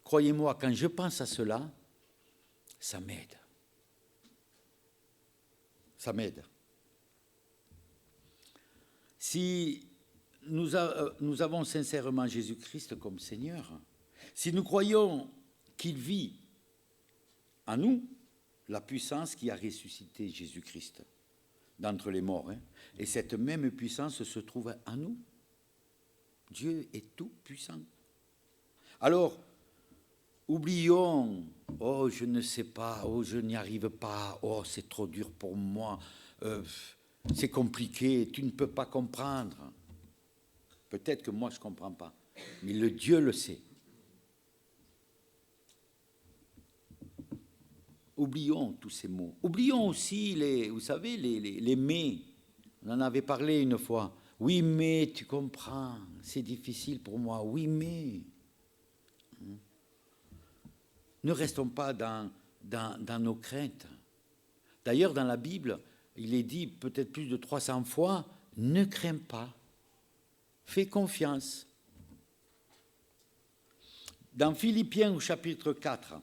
Croyez-moi, quand je pense à cela, ça m'aide. Ça m'aide. Si nous avons sincèrement Jésus-Christ comme Seigneur, si nous croyons qu'il vit en nous, la puissance qui a ressuscité Jésus-Christ d'entre les morts, et cette même puissance se trouve en nous. Dieu est tout puissant. Alors, oublions, oh je ne sais pas, oh je n'y arrive pas, oh c'est trop dur pour moi, c'est compliqué, tu ne peux pas comprendre. Peut-être que moi je ne comprends pas, mais le Dieu le sait. Oublions tous ces mots. Oublions aussi, vous savez, les mais. On en avait parlé une fois. Oui, mais tu comprends, c'est difficile pour moi. Oui, mais. Ne restons pas dans nos craintes. D'ailleurs, dans la Bible, il est dit peut-être plus de 300 fois, ne crains pas, fais confiance. Dans Philippiens au chapitre 4,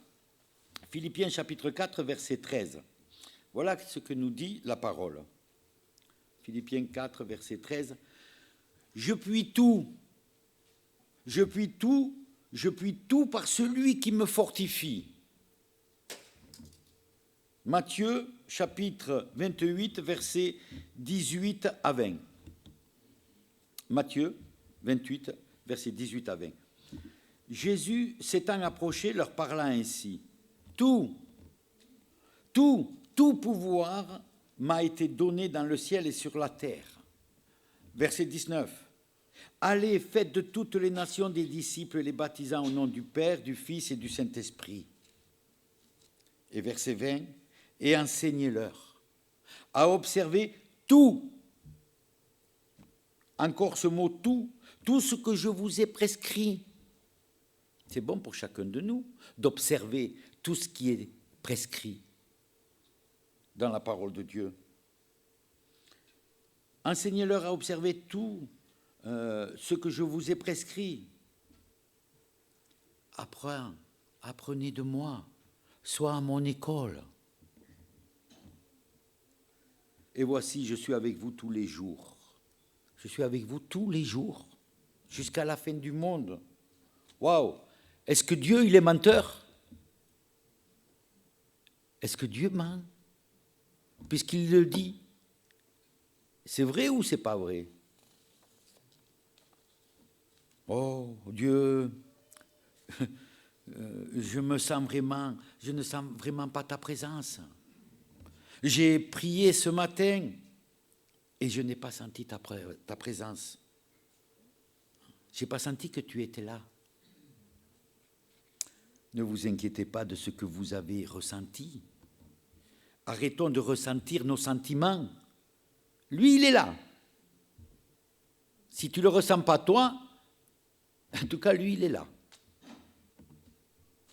Philippiens chapitre 4, verset 13, voilà ce que nous dit la parole. Philippiens 4, verset 13, je puis tout par celui qui me fortifie. Matthieu, chapitre 28, versets 18 à 20. Matthieu 28, versets 18 à 20. Jésus s'étant approché, leur parla ainsi. Tout pouvoir m'a été donné dans le ciel et sur la terre. Verset 19. Allez, faites de toutes les nations des disciples, les baptisant au nom du Père, du Fils et du Saint-Esprit. Et verset 20. Et enseignez-leur à observer tout. Encore ce mot tout ce que je vous ai prescrit. C'est bon pour chacun de nous d'observer tout ce qui est prescrit dans la parole de Dieu. Enseignez-leur à observer tout ce que je vous ai prescrit. Apprenez de moi, sois à mon école. Et voici, je suis avec vous tous les jours. Je suis avec vous tous les jours, jusqu'à la fin du monde. Waouh! Est-ce que Dieu, il est menteur? Est-ce que Dieu ment? Puisqu'il le dit. C'est vrai ou c'est pas vrai? Oh, Dieu, je ne sens vraiment pas ta présence. J'ai prié ce matin et je n'ai pas senti ta présence. Je n'ai pas senti que tu étais là. Ne vous inquiétez pas de ce que vous avez ressenti. Arrêtons de ressentir nos sentiments. Lui, il est là. Si tu ne le ressens pas toi, en tout cas, lui, il est là.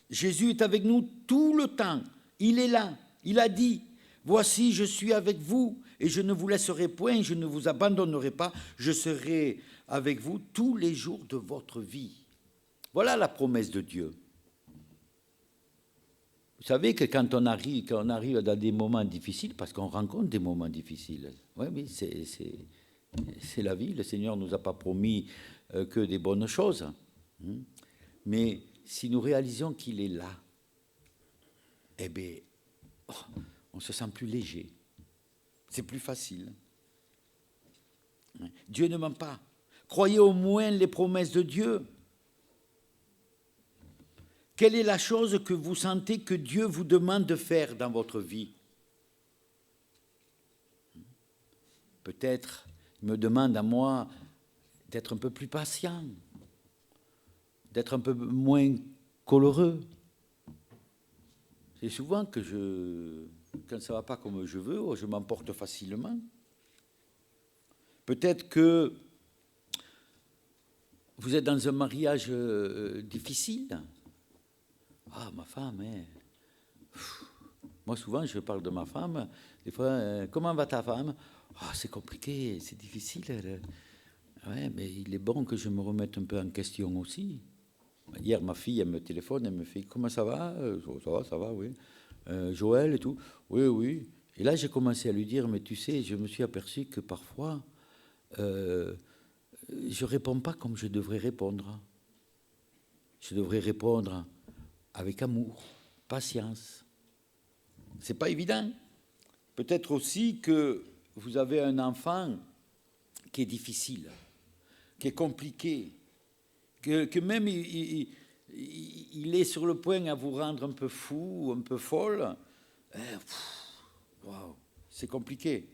Jésus est avec nous tout le temps. Il est là. Il a dit, voici, je suis avec vous et je ne vous laisserai point, je ne vous abandonnerai pas, je serai avec vous tous les jours de votre vie. Voilà la promesse de Dieu. Vous savez que quand on arrive dans des moments difficiles, parce qu'on rencontre des moments difficiles, oui, c'est la vie, le Seigneur ne nous a pas promis que des bonnes choses. Mais si nous réalisons qu'il est là, eh bien, on se sent plus léger. C'est plus facile. Dieu ne ment pas. Croyez au moins les promesses de Dieu. Quelle est la chose que vous sentez que Dieu vous demande de faire dans votre vie? Peut-être Il me demande à moi d'être un peu plus patient, d'être un peu moins coloreux. C'est souvent que quand ça ne va pas comme je veux, je m'emporte facilement. Peut-être que vous êtes dans un mariage difficile. Ah, ma femme, hein. Moi, souvent, je parle de ma femme. Des fois, comment va ta femme? Ah, c'est compliqué, c'est difficile. Ouais, mais il est bon que je me remette un peu en question aussi. Hier, ma fille, elle me téléphone, elle me fait « Comment ça va ?»« Ça va, oui. Joël et tout. »« Oui, oui. » Et là, j'ai commencé à lui dire « Mais tu sais, je me suis aperçu que parfois, je ne réponds pas comme je devrais répondre. Je devrais répondre avec amour, patience. » C'est pas évident. Peut-être aussi que vous avez un enfant qui est difficile, qui est compliqué, que même il est sur le point à vous rendre un peu fou ou un peu folle. Wow, c'est compliqué.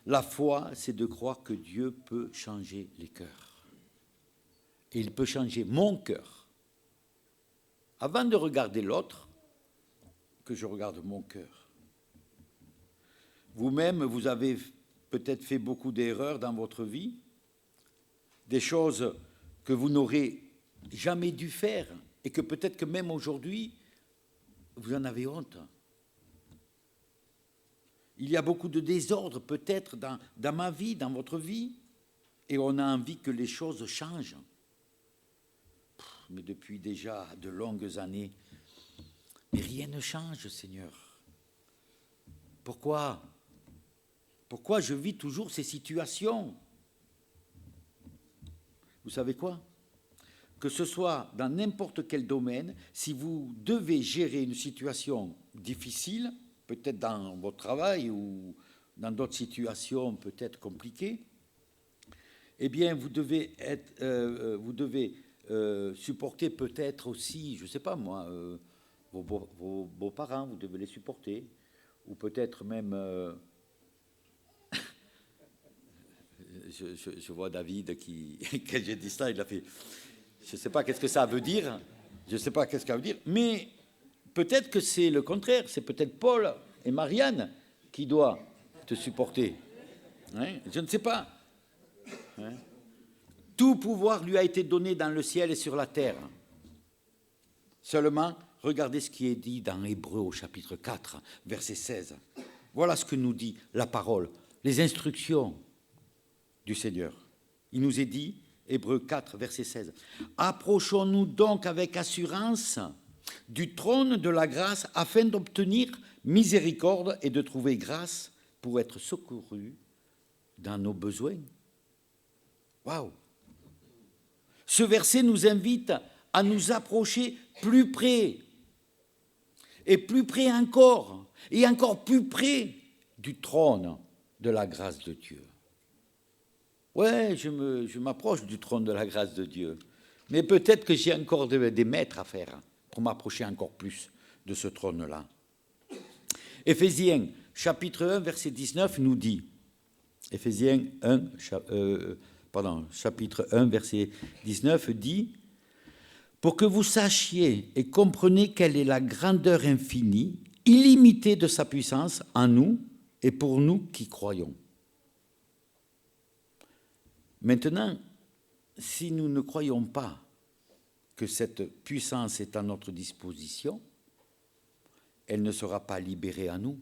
La foi, c'est de croire que Dieu peut changer les cœurs. Et il peut changer mon cœur. Avant de regarder l'autre, que je regarde mon cœur. Vous-même, vous avez peut-être fait beaucoup d'erreurs dans votre vie, des choses que vous n'aurez jamais dû faire et que peut-être que même aujourd'hui, vous en avez honte. Il y a beaucoup de désordre peut-être dans ma vie, dans votre vie, et on a envie que les choses changent. Mais depuis déjà de longues années, mais rien ne change, Seigneur. Pourquoi? Pourquoi je vis toujours ces situations? Vous savez quoi? Que ce soit dans n'importe quel domaine, si vous devez gérer une situation difficile, peut-être dans votre travail ou dans d'autres situations peut-être compliquées, eh bien, vous devez supporter peut-être aussi, je ne sais pas moi, vos beaux-parents, vous devez les supporter, ou peut-être même... je vois David qui, quand j'ai dit ça, il a fait... Je ne sais pas qu'est-ce que ça veut dire, mais peut-être que c'est le contraire, c'est peut-être Paul et Marianne qui doivent te supporter. Hein? Je ne sais pas. Hein? Tout pouvoir lui a été donné dans le ciel et sur la terre. Seulement, regardez ce qui est dit dans Hébreux au chapitre 4, verset 16. Voilà ce que nous dit la parole, les instructions du Seigneur. Il nous est dit, Hébreux 4, verset 16, « Approchons-nous donc avec assurance du trône de la grâce afin d'obtenir miséricorde et de trouver grâce pour être secourus dans nos besoins. » Waouh! Ce verset nous invite à nous approcher plus près, et plus près encore, et encore plus près du trône de la grâce de Dieu. Ouais, je m'approche du trône de la grâce de Dieu, mais peut-être que j'ai encore des mètres à faire pour m'approcher encore plus de ce trône-là. Éphésiens, chapitre 1, verset 19, nous dit, chapitre 1, verset 19 dit, « Pour que vous sachiez et compreniez quelle est la grandeur infinie, illimitée de sa puissance en nous et pour nous qui croyons. » Maintenant, si nous ne croyons pas que cette puissance est à notre disposition, elle ne sera pas libérée à nous.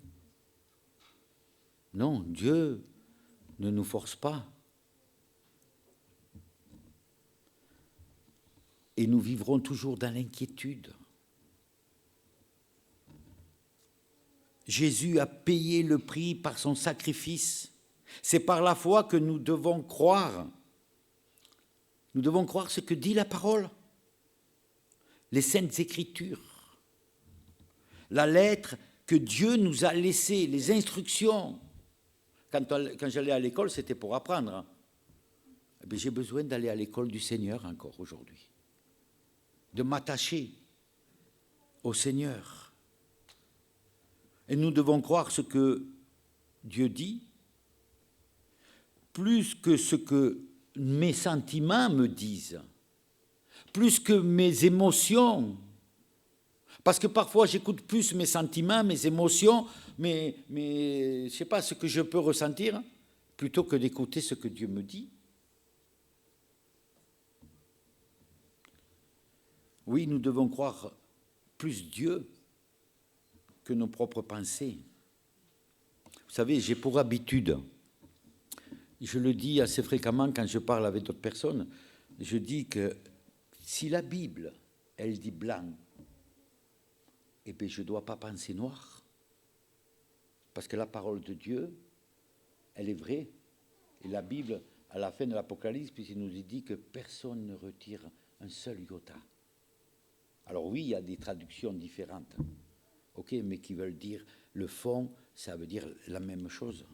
Non, Dieu ne nous force pas. Et nous vivrons toujours dans l'inquiétude. Jésus a payé le prix par son sacrifice. C'est par la foi que nous devons croire. Nous devons croire ce que dit la parole, les Saintes Écritures, la lettre que Dieu nous a laissée, les instructions. Quand j'allais à l'école, c'était pour apprendre. Mais j'ai besoin d'aller à l'école du Seigneur encore aujourd'hui, de m'attacher au Seigneur. Et nous devons croire ce que Dieu dit. plus que ce que mes sentiments me disent, plus que mes émotions. Parce que parfois, j'écoute plus mes sentiments, mes émotions, je ne sais pas, ce que je peux ressentir, plutôt que d'écouter ce que Dieu me dit. Oui, nous devons croire plus Dieu que nos propres pensées. Vous savez, j'ai pour habitude, je le dis assez fréquemment quand je parle avec d'autres personnes, je dis que si la Bible, elle dit blanc, eh bien je ne dois pas penser noir. Parce que la parole de Dieu, elle est vraie. Et la Bible, à la fin de l'Apocalypse, il nous dit que personne ne retire un seul iota. Alors oui, il y a des traductions différentes, ok, mais qui veulent dire le fond, ça veut dire la même chose.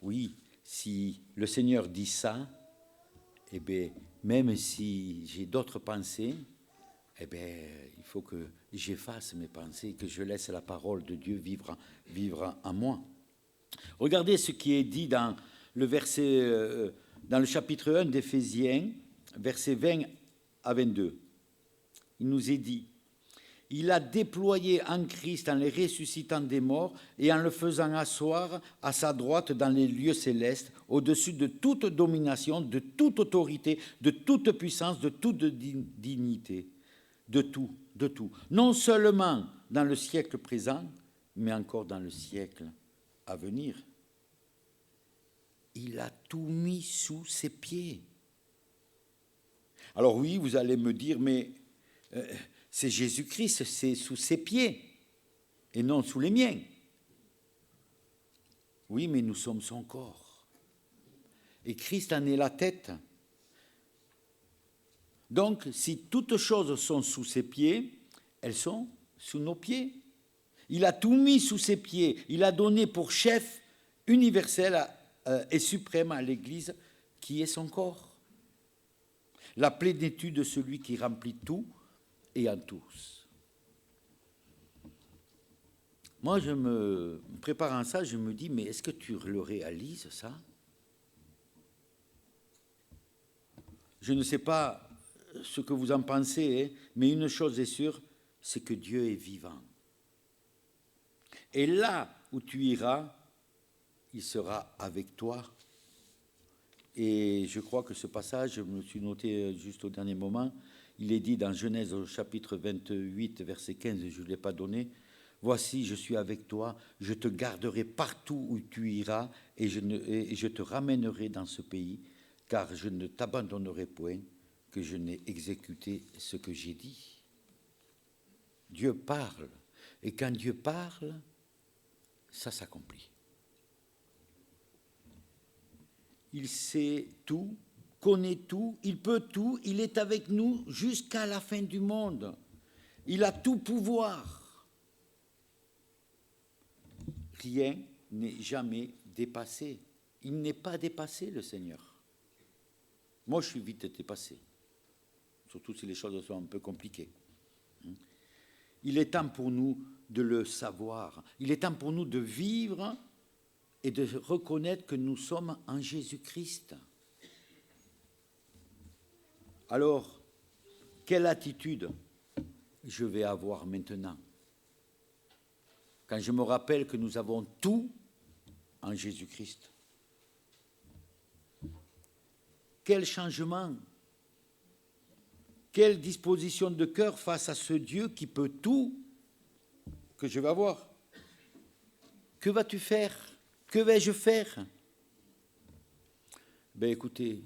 Oui, si le Seigneur dit ça, eh bien, même si j'ai d'autres pensées, eh bien, il faut que j'efface mes pensées, que je laisse la parole de Dieu vivre en moi. Regardez ce qui est dit dans le chapitre 1 d'Éphésiens, versets 20 à 22. Il nous est dit, « Il a déployé en Christ en les ressuscitant des morts et en le faisant asseoir à sa droite dans les lieux célestes, au-dessus de toute domination, de toute autorité, de toute puissance, de toute dignité, de tout, non seulement dans le siècle présent, mais encore dans le siècle à venir. Il a tout mis sous ses pieds. » Alors oui, vous allez me dire, mais c'est Jésus-Christ, c'est sous ses pieds et non sous les miens. Oui, mais nous sommes son corps. Et Christ en est la tête. Donc, si toutes choses sont sous ses pieds, elles sont sous nos pieds. Il a tout mis sous ses pieds. Il a donné pour chef universel et suprême à l'Église qui est son corps. La plénitude de celui qui remplit tout et en tous. Moi, je me préparant ça, je me dis, mais est-ce que tu le réalises, ça? Je ne sais pas ce que vous en pensez, mais une chose est sûre, c'est que Dieu est vivant. Et là où tu iras, il sera avec toi. Et je crois que ce passage, je me suis noté juste au dernier moment, il est dit dans Genèse au chapitre 28, verset 15, je ne l'ai pas donné, « Voici, je suis avec toi, je te garderai partout où tu iras et je te ramènerai dans ce pays, car je ne t'abandonnerai point, que je n'ai exécuté ce que j'ai dit. » Dieu parle, et quand Dieu parle, ça s'accomplit. Il sait tout, connaît tout, il peut tout, il est avec nous jusqu'à la fin du monde. Il a tout pouvoir. Rien n'est jamais dépassé. Il n'est pas dépassé, le Seigneur. Moi, je suis vite dépassé, surtout si les choses sont un peu compliquées. Il est temps pour nous de le savoir. Il est temps pour nous de vivre et de reconnaître que nous sommes en Jésus-Christ. Alors, quelle attitude je vais avoir maintenant? Quand je me rappelle que nous avons tout en Jésus-Christ. Quel changement, quelle disposition de cœur face à ce Dieu qui peut tout que je vais avoir. Que vas-tu faire? Que vais-je faire? Ben écoutez,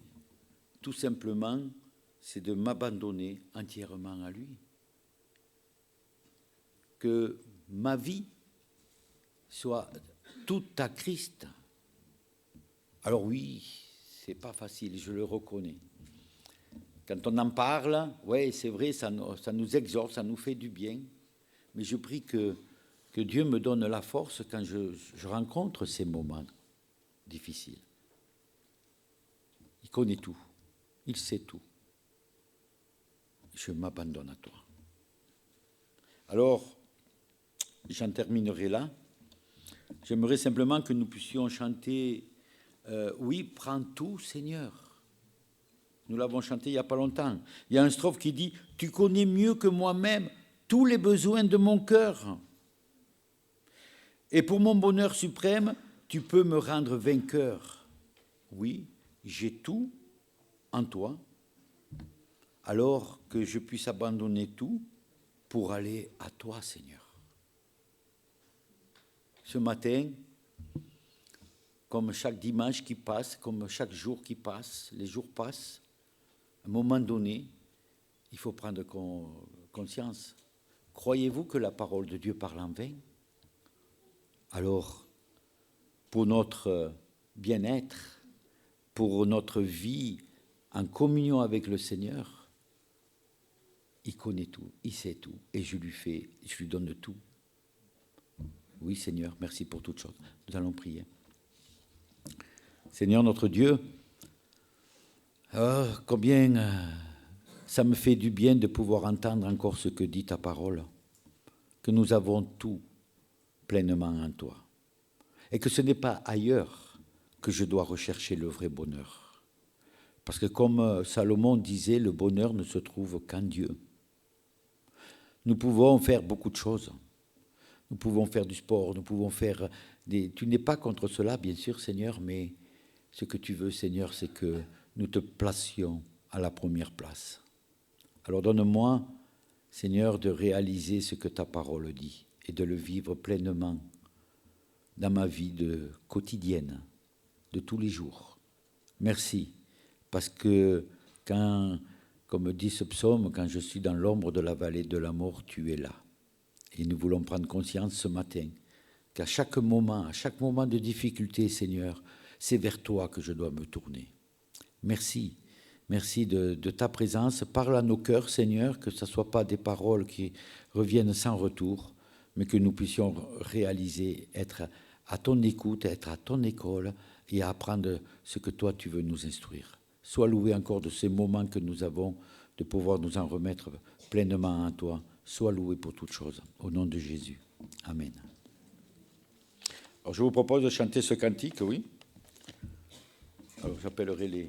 tout simplement, c'est de m'abandonner entièrement à lui. Que ma vie soit toute à Christ. Alors oui, c'est pas facile, je le reconnais. Quand on en parle, ouais, c'est vrai, ça nous exhorte, ça nous fait du bien. Mais je prie que Dieu me donne la force quand je rencontre ces moments difficiles. Il connaît tout, il sait tout. Je m'abandonne à toi. Alors, j'en terminerai là. J'aimerais simplement que nous puissions chanter Oui, prends tout, Seigneur. Nous l'avons chanté il n'y a pas longtemps. Il y a un strophe qui dit « Tu connais mieux que moi-même tous les besoins de mon cœur. Et pour mon bonheur suprême, tu peux me rendre vainqueur. Oui, j'ai tout en toi, alors que je puisse abandonner tout pour aller à toi, Seigneur. » Ce matin, comme chaque dimanche qui passe, comme chaque jour qui passe, les jours passent, à un moment donné, il faut prendre conscience. Croyez-vous que la parole de Dieu parle en vain? Alors, pour notre bien-être, pour notre vie en communion avec le Seigneur, il connaît tout, il sait tout, et je lui donne tout. Oui, Seigneur, merci pour toutes choses. Nous allons prier. Seigneur notre Dieu, combien ça me fait du bien de pouvoir entendre encore ce que dit ta parole, que nous avons tout pleinement en toi, et que ce n'est pas ailleurs que je dois rechercher le vrai bonheur. Parce que comme Salomon disait, le bonheur ne se trouve qu'en Dieu. Nous pouvons faire beaucoup de choses. Nous pouvons faire du sport, nous pouvons faire des... Tu n'es pas contre cela, bien sûr, Seigneur, mais ce que tu veux, Seigneur, c'est que nous te placions à la première place. Alors donne-moi, Seigneur, de réaliser ce que ta parole dit et de le vivre pleinement dans ma vie quotidienne, de tous les jours. Merci, parce que quand, comme dit ce psaume, quand je suis dans l'ombre de la vallée de la mort, tu es là. Et nous voulons prendre conscience ce matin qu'à chaque moment de difficulté, Seigneur, c'est vers toi que je dois me tourner. Merci. Merci de ta présence. Parle à nos cœurs, Seigneur, que ce ne soit pas des paroles qui reviennent sans retour, mais que nous puissions réaliser, être à ton écoute, être à ton école et apprendre ce que toi tu veux nous instruire. Sois loué encore de ces moments que nous avons, de pouvoir nous en remettre pleinement en toi. Sois loué pour toutes choses. Au nom de Jésus. Amen. Alors je vous propose de chanter ce cantique, oui. Alors j'appellerai les...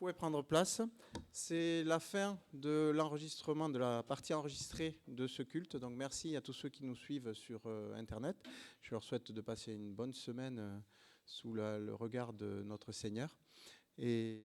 pouvez prendre place. C'est la fin de l'enregistrement, de la partie enregistrée de ce culte. Donc merci à tous ceux qui nous suivent sur Internet. Je leur souhaite de passer une bonne semaine sous le regard de notre Seigneur. Et